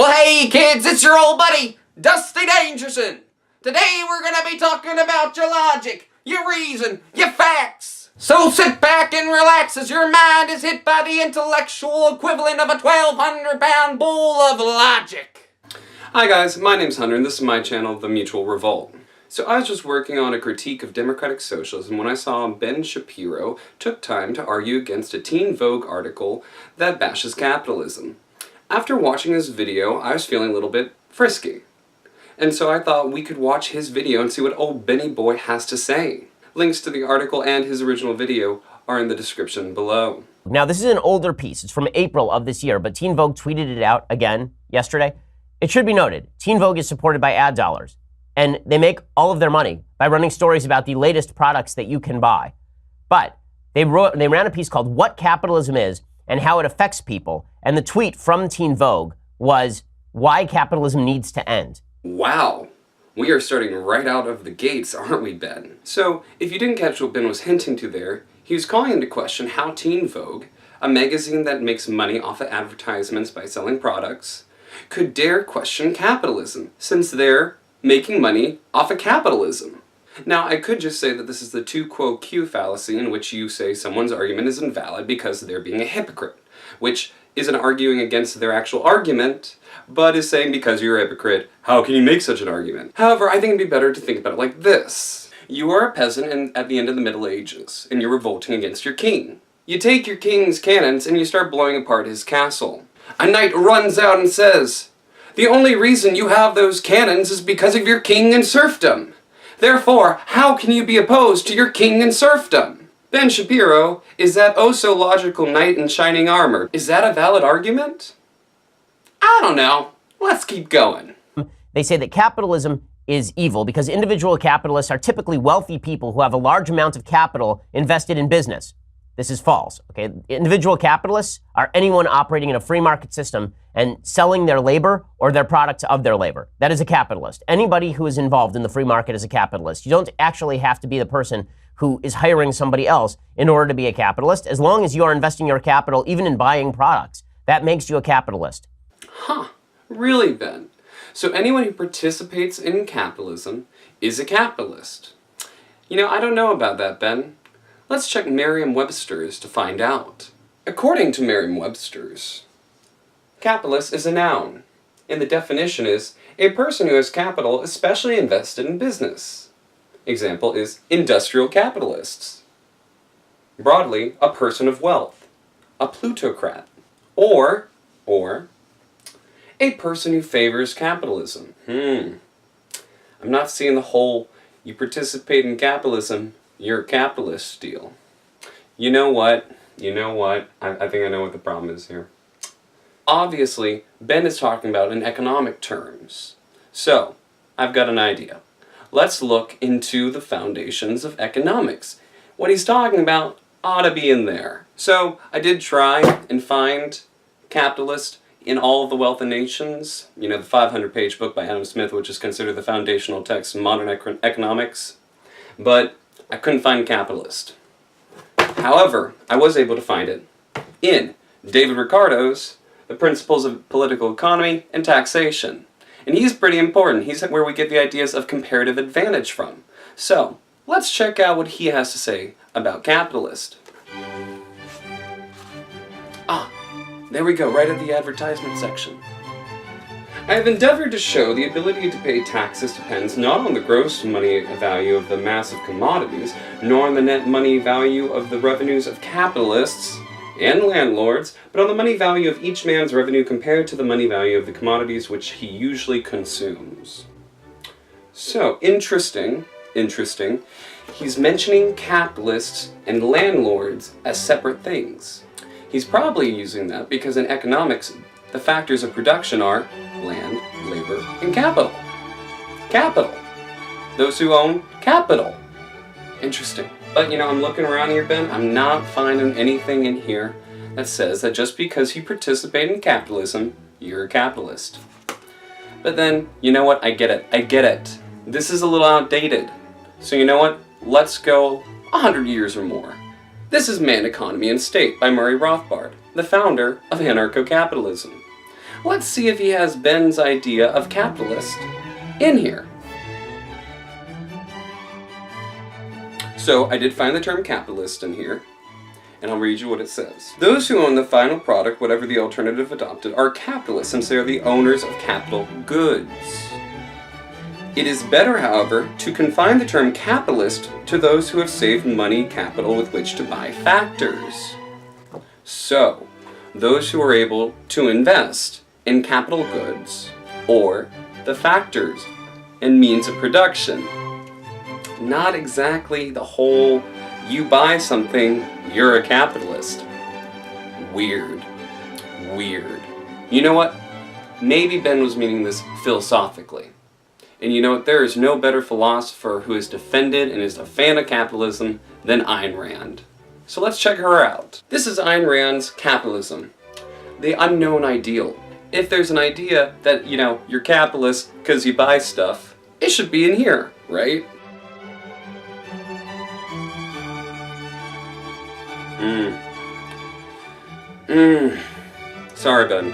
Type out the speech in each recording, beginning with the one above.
Well, hey kids, it's your old buddy, Dusty Dangerson. Today we're gonna be talking about your logic, your reason, your facts. So sit back and relax as your mind is hit by the intellectual equivalent of a 1,200-pound bull of logic. Hi guys, my name's Hunter and this is my channel, The Mutual Revolt. So I was just working on a critique of democratic socialism when I saw Ben Shapiro took time to argue against a Teen Vogue article that bashes capitalism. After watching this video, I was feeling a little bit frisky. And so I thought we could watch his video and see what old Benny Boy has to say. Links to the article and his original video are in the description below. Now this is an older piece, it's from April of this year, but Teen Vogue tweeted it out again yesterday. It should be noted, Teen Vogue is supported by ad dollars, and they make all of their money by running stories about the latest products that you can buy. But they ran a piece called What Capitalism Is and How It Affects People, and the tweet from Teen Vogue was, Why Capitalism Needs to End. Wow, we are starting right out of the gates, aren't we, Ben? So, if you didn't catch what Ben was hinting to there, he was calling into question how Teen Vogue, a magazine that makes money off of advertisements by selling products, could dare question capitalism, since they're making money off of capitalism. Now, I could just say that this is the tu quo quo fallacy in which you say someone's argument is invalid because they're being a hypocrite, which isn't arguing against their actual argument, but is saying because you're a hypocrite, how can you make such an argument? However, I think it'd be better to think about it like this. You are a peasant at the end of the Middle Ages, and you're revolting against your king. You take your king's cannons and you start blowing apart his castle. A knight runs out and says, "The only reason you have those cannons is because of your king and serfdom. Therefore, how can you be opposed to your king and serfdom?" Ben Shapiro is that oh-so-logical knight in shining armor. Is that a valid argument? I don't know. Let's keep going. They say that capitalism is evil because individual capitalists are typically wealthy people who have a large amount of capital invested in business. This is false, okay? Individual capitalists are anyone operating in a free market system and selling their labor or their products of their labor. That is a capitalist. Anybody who is involved in the free market is a capitalist. You don't actually have to be the person who is hiring somebody else in order to be a capitalist, as long as you are investing your capital even in buying products. That makes you a capitalist. Huh, really, Ben? So anyone who participates in capitalism is a capitalist. You know, I don't know about that, Ben. Let's check Merriam-Webster's to find out. According to Merriam-Webster's, capitalist is a noun, and the definition is a person who has capital especially invested in business. Example is industrial capitalists. Broadly, a person of wealth, a plutocrat, or a person who favors capitalism. I'm not seeing the whole you participate in capitalism, you're a capitalist deal. You know what? I think I know what the problem is here. Obviously, Ben is talking about in economic terms. So, I've got an idea. Let's look into the foundations of economics. What he's talking about ought to be in there. So, I did try and find capitalist in All of the Wealth of Nations, you know, the 500-page book by Adam Smith, which is considered the foundational text in modern economics, but I couldn't find capitalist. However, I was able to find it in David Ricardo's The Principles of Political Economy and Taxation. And he's pretty important. He's where we get the ideas of comparative advantage from. So, let's check out what he has to say about capitalist. There we go, right at the advertisement section. I have endeavored to show the ability to pay taxes depends not on the gross money value of the mass of commodities, nor on the net money value of the revenues of capitalists and landlords, but on the money value of each man's revenue compared to the money value of the commodities which he usually consumes. So, interesting. He's mentioning capitalists and landlords as separate things. He's probably using that because in economics, the factors of production are land, labor, and capital. Capital. Those who own capital. Interesting. But you know, I'm looking around here, Ben, I'm not finding anything in here that says that just because you participate in capitalism, you're a capitalist. But then, you know what? I get it. This is a little outdated. So you know what? Let's go 100 years or more. This is Man, Economy, and State by Murray Rothbard, the founder of anarcho-capitalism. let's see if he has Ben's idea of capitalist in here. So I did find the term capitalist in here, and I'll read you what it says. Those who own the final product, whatever the alternative adopted, are capitalists since they are the owners of capital goods. It is better, however, to confine the term capitalist to those who have saved money capital with which to buy factors. So, those who are able to invest in capital goods or the factors and means of production. Not exactly the whole, you buy something, you're a capitalist. Weird. Weird. You know what? Maybe Ben was meaning this philosophically. And you know what? There is no better philosopher who has defended and is a fan of capitalism than Ayn Rand. So let's check her out. This is Ayn Rand's Capitalism, the Unknown Ideal. If there's an idea that, you're capitalist because you buy stuff, it should be in here, right? Sorry, Ben.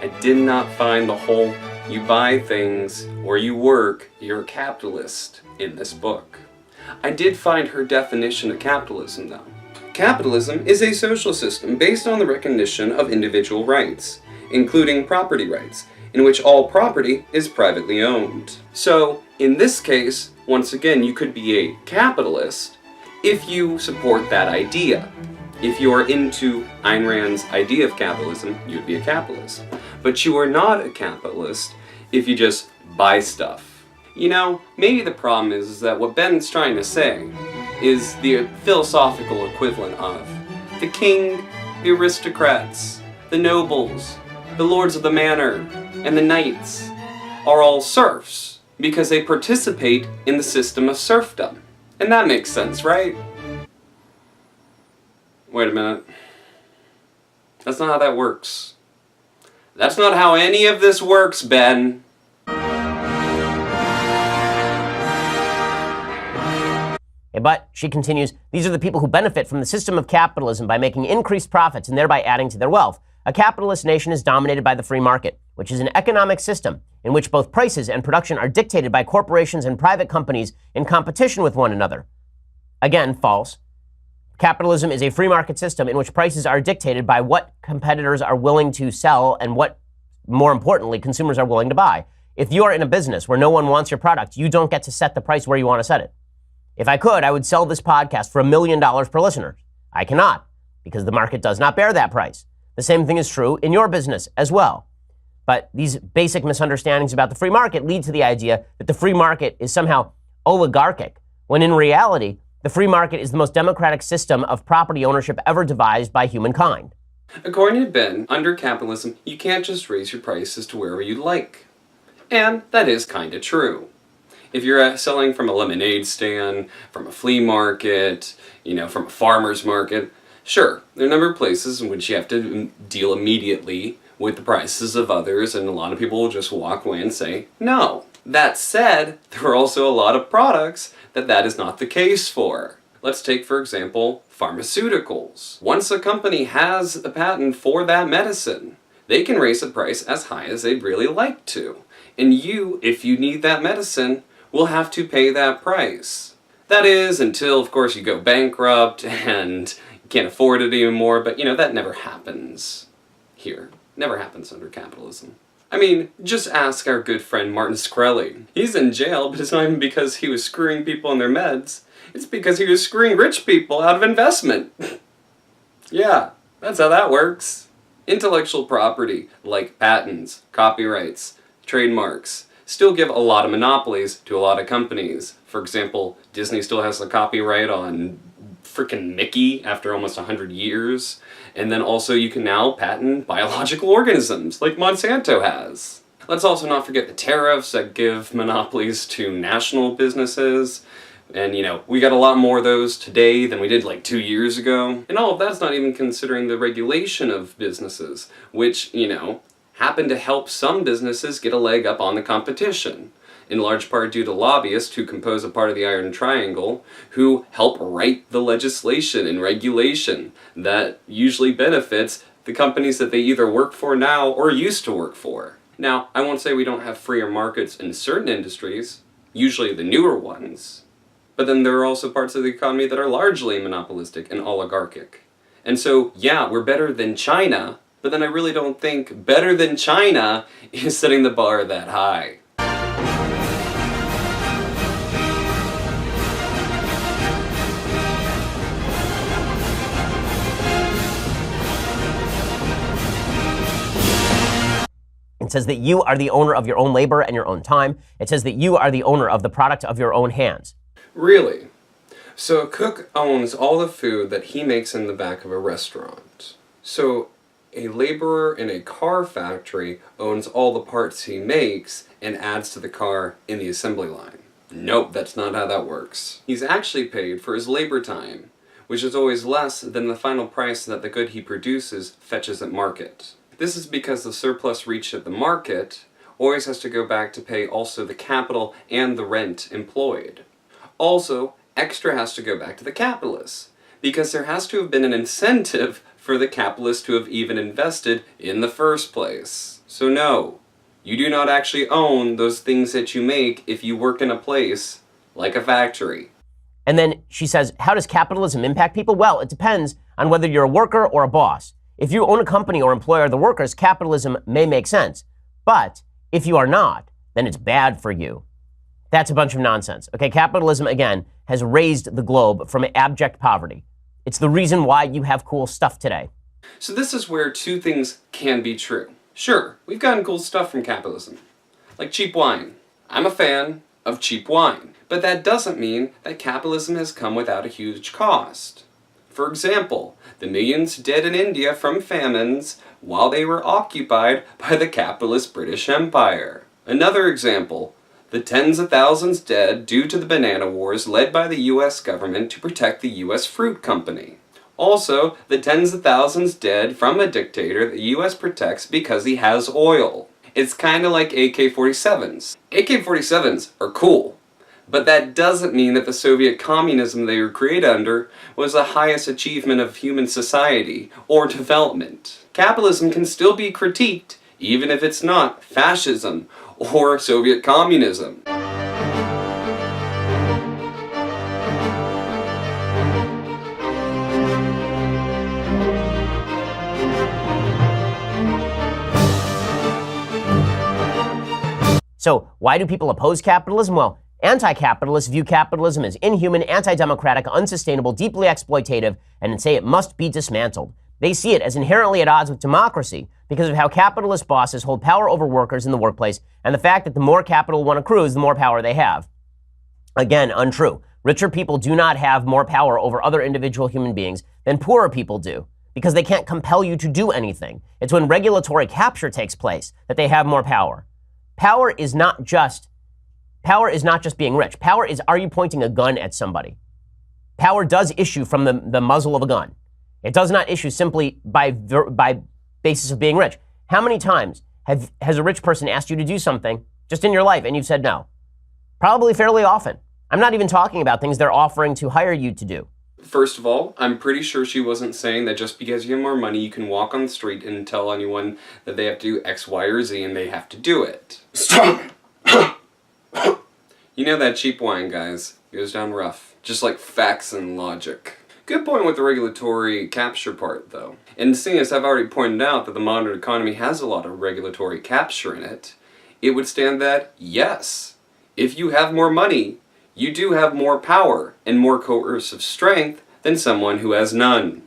I did not find the whole you buy things or you work, you're a capitalist in this book. I did find her definition of capitalism, though. Capitalism is a social system based on the recognition of individual rights, including property rights, in which all property is privately owned. So, in this case, once again, you could be a capitalist if you support that idea. If you are into Ayn Rand's idea of capitalism, you'd be a capitalist. But you are not a capitalist if you just buy stuff. Maybe the problem is that what Ben's trying to say is the philosophical equivalent of the king, the aristocrats, the nobles, the lords of the manor, and the knights are all serfs because they participate in the system of serfdom. And that makes sense, right? Wait a minute. That's not how that works. That's not how any of this works, Ben. But, she continues, these are the people who benefit from the system of capitalism by making increased profits and thereby adding to their wealth. A capitalist nation is dominated by the free market, which is an economic system in which both prices and production are dictated by corporations and private companies in competition with one another. Again, false. Capitalism is a free market system in which prices are dictated by what competitors are willing to sell and what, more importantly, consumers are willing to buy. If you are in a business where no one wants your product, you don't get to set the price where you want to set it. If I could, I would sell this podcast for $1 million per listener. I cannot, because the market does not bear that price. The same thing is true in your business as well. But these basic misunderstandings about the free market lead to the idea that the free market is somehow oligarchic, when in reality, the free market is the most democratic system of property ownership ever devised by humankind. According to Ben, under capitalism, you can't just raise your prices to wherever you like. And that is kinda true. If you're selling from a lemonade stand, from a flea market, from a farmer's market, sure, there are a number of places in which you have to deal immediately with the prices of others, and a lot of people will just walk away and say, no. That said, there are also a lot of products that is not the case for. Let's take, for example, pharmaceuticals. Once a company has a patent for that medicine, they can raise the price as high as they'd really like to. And you, if you need that medicine, will have to pay that price. That is, until, of course, you go bankrupt and you can't afford it anymore, but that never happens here. Never happens under capitalism. I mean, just ask our good friend Martin Shkreli. He's in jail, but it's not even because he was screwing people on their meds. It's because he was screwing rich people out of investment. Yeah, that's how that works. Intellectual property, like patents, copyrights, trademarks, still give a lot of monopolies to a lot of companies. For example, Disney still has the copyright on frickin' Mickey after almost 100 years. And then also you can now patent biological organisms, like Monsanto has. Let's also not forget the tariffs that give monopolies to national businesses. And we got a lot more of those today than we did like 2 years ago. And all of that's not even considering the regulation of businesses, which, happen to help some businesses get a leg up on the competition, in large part due to lobbyists who compose a part of the Iron Triangle, who help write the legislation and regulation that usually benefits the companies that they either work for now or used to work for. Now, I won't say we don't have freer markets in certain industries, usually the newer ones, but then there are also parts of the economy that are largely monopolistic and oligarchic. And so, yeah, we're better than China, but then I really don't think better than China is setting the bar that high. It says that you are the owner of your own labor and your own time. It says that you are the owner of the product of your own hands. Really? So a cook owns all the food that he makes in the back of a restaurant. So a laborer in a car factory owns all the parts he makes and adds to the car in the assembly line. Nope, that's not how that works. He's actually paid for his labor time, which is always less than the final price that the good he produces fetches at market. This is because the surplus reached at the market always has to go back to pay also the capital and the rent employed. Also, extra has to go back to the capitalists, because there has to have been an incentive for the capitalists to have even invested in the first place. So no, you do not actually own those things that you make if you work in a place like a factory. And then she says, how does capitalism impact people? Well, it depends on whether you're a worker or a boss. If you own a company or employ other workers, capitalism may make sense. But if you are not, then it's bad for you. That's a bunch of nonsense. Okay, capitalism, again, has raised the globe from abject poverty. It's the reason why you have cool stuff today. So this is where two things can be true. Sure, we've gotten cool stuff from capitalism, like cheap wine. I'm a fan of cheap wine, but that doesn't mean that capitalism has come without a huge cost. For example, the millions dead in India from famines while they were occupied by the capitalist British Empire. Another example, the tens of thousands dead due to the banana wars led by the US government to protect the US Fruit Company. Also, the tens of thousands dead from a dictator the US protects because he has oil. It's kinda like AK-47s. AK-47s are cool, but that doesn't mean that the Soviet communism they were created under was the highest achievement of human society or development. Capitalism can still be critiqued, even if it's not fascism or Soviet communism. So why do people oppose capitalism? Well, anti-capitalists view capitalism as inhuman, anti-democratic, unsustainable, deeply exploitative, and say it must be dismantled. They see it as inherently at odds with democracy because of how capitalist bosses hold power over workers in the workplace and the fact that the more capital one accrues, the more power they have. Again, untrue. Richer people do not have more power over other individual human beings than poorer people do because they can't compel you to do anything. It's when regulatory capture takes place that they have more power. Power is not just being rich. Power is, are you pointing a gun at somebody? Power does issue from the muzzle of a gun. It does not issue simply by basis of being rich. How many times has a rich person asked you to do something just in your life and you've said no? Probably fairly often. I'm not even talking about things they're offering to hire you to do. First of all, I'm pretty sure she wasn't saying that just because you have more money, you can walk on the street and tell anyone that they have to do X, Y, or Z and they have to do it. Stop! You know that cheap wine, guys, goes down rough. Just like facts and logic. Good point with the regulatory capture part, though. And seeing as I've already pointed out that the modern economy has a lot of regulatory capture in it, it would stand that, yes, if you have more money, you do have more power and more coercive strength than someone who has none.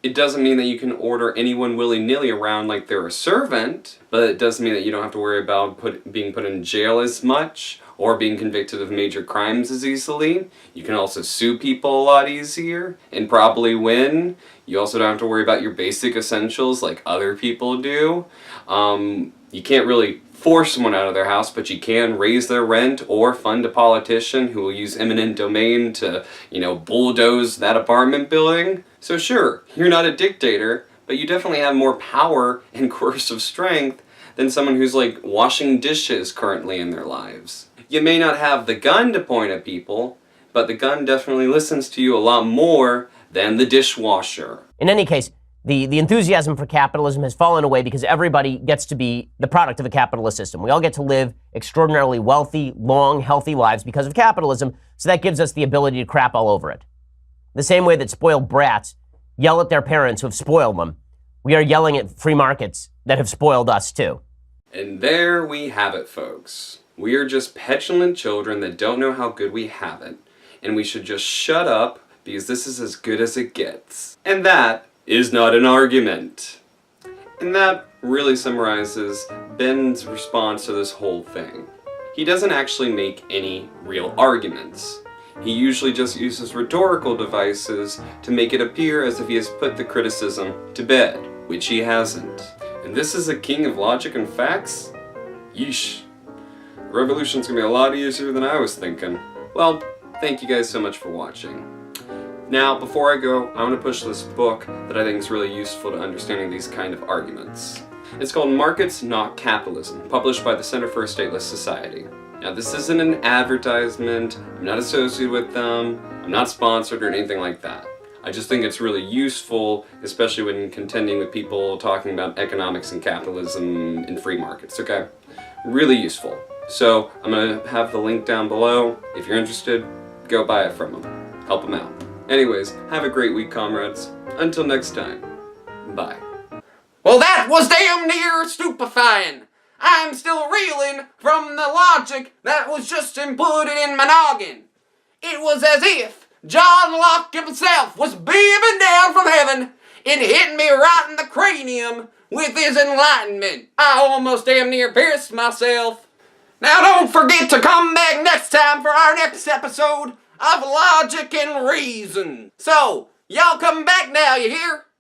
It doesn't mean that you can order anyone willy-nilly around like they're a servant, but it does mean that you don't have to worry about being put in jail as much or being convicted of major crimes as easily. You can also sue people a lot easier and probably win. You also don't have to worry about your basic essentials like other people do. You can't really force someone out of their house, but you can raise their rent or fund a politician who will use eminent domain to, bulldoze that apartment building. So sure, you're not a dictator, but you definitely have more power and coercive strength than someone who's like washing dishes currently in their lives. You may not have the gun to point at people, but the gun definitely listens to you a lot more than the dishwasher. In any case, The enthusiasm for capitalism has fallen away because everybody gets to be the product of a capitalist system. We all get to live extraordinarily wealthy, long, healthy lives because of capitalism, so that gives us the ability to crap all over it. The same way that spoiled brats yell at their parents who have spoiled them, we are yelling at free markets that have spoiled us too. And there we have it, folks. We are just petulant children that don't know how good we have it, and we should just shut up because this is as good as it gets. And that is not an argument. And that really summarizes Ben's response to this whole thing. He doesn't actually make any real arguments. He usually just uses rhetorical devices to make it appear as if he has put the criticism to bed, which he hasn't. And this is a king of logic and facts? Yeesh. The revolution's gonna be a lot easier than I was thinking. Well, thank you guys so much for watching. Now, before I go, I want to push this book that I think is really useful to understanding these kind of arguments. It's called Markets, Not Capitalism, published by the Center for a Stateless Society. Now, this isn't an advertisement, I'm not associated with them, I'm not sponsored or anything like that. I just think it's really useful, especially when contending with people talking about economics and capitalism and free markets, okay? Really useful. So, I'm going to have the link down below. If you're interested, go buy it from them. Help them out. Anyways, have a great week, comrades. Until next time, bye. Well, that was damn near stupefying. I'm still reeling from the logic that was just inputted in my noggin. It was as if John Locke himself was beaming down from heaven and hitting me right in the cranium with his enlightenment. I almost damn near pierced myself. Now don't forget to come back next time for our next episode of Logic and Reason. So, y'all come back now, you hear?